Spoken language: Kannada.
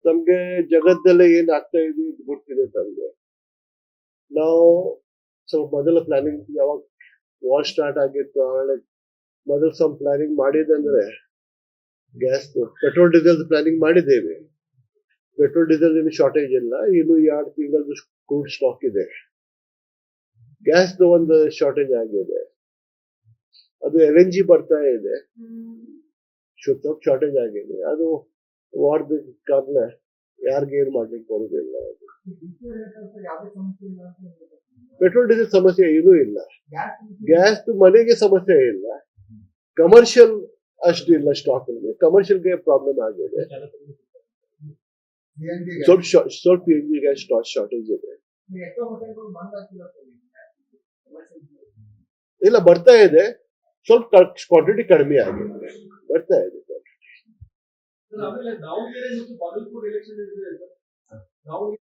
ನಮ್ಗೆ ಜಗತ್ತಲ್ಲೇ ಏನ್ ಆಗ್ತಾ ಇದೆ ಅಂತ ಗೊತ್ತಿದೆ ನಮ್ಗೆ. ನಾವು ಸ್ವಲ್ಪ ಮೊದಲ ಪ್ಲಾನಿಂಗ್ ಯಾವಾಗ ವಾರ್ ಸ್ಟಾರ್ಟ್ ಆಗಿತ್ತು ಆಮೇಲೆ ಮೊದಲು ಸ್ವಲ್ಪ ಪ್ಲಾನಿಂಗ್ ಮಾಡಿದಂದ್ರೆ ಗ್ಯಾಸ್ ಪೆಟ್ರೋಲ್ ಡೀಸೆಲ್ ಪ್ಲಾನಿಂಗ್ ಮಾಡಿದ್ದೇವೆ. ಪೆಟ್ರೋಲ್ ಡೀಸೆಲ್ ಏನು ಶಾರ್ಟೇಜ್ ಇಲ್ಲ, ಇನ್ನು 2 ತಿಂಗಳದ್ದು ಕ್ರೂಡ್ ಸ್ಟಾಕ್ ಇದೆ. ಗ್ಯಾಸ್ ಒಂದು ಶಾರ್ಟೇಜ್ ಆಗಿದೆ, ಅದು LNG ಬರ್ತಾ ಇದೆ, ಶಾರ್ಟೇಜ್ ಆಗಿದೆ. ಅದು ವಾರ್ದ ಕಾರಣ ಯಾರಿಗೆ ಏನ್ ಮಾಡ್ಲಿಕ್ಕೆ ಬರುದಿಲ್ಲ. ಪೆಟ್ರೋಲ್ ಡೀಸೆಲ್ ಸಮಸ್ಯೆ ಏನೂ ಇಲ್ಲ, ಗ್ಯಾಸ್ ಮನೆಗೆ ಸಮಸ್ಯೆ ಇಲ್ಲ, ಕಮರ್ಷಿಯಲ್ ಅಷ್ಟು ಇಲ್ಲ ಸ್ಟಾಕ್ ಅಲ್ಲಿ. ಕಮರ್ಷಿಯಲ್ಗೆ ಪ್ರಾಬ್ಲಮ್ ಆಗಿದೆ, ಸ್ವಲ್ಪ PNG ಗ್ಯಾಸ್ ಶಾರ್ಟೇಜ್ ಇದೆ. ಇಲ್ಲ ಬರ್ತಾ ಇದೆ, ಸ್ವಲ್ಪ ಕ್ವಾಂಟಿಟಿ ಕಡಿಮೆ ಆಗಿದೆ, ಬರ್ತಾ ಇದೆ.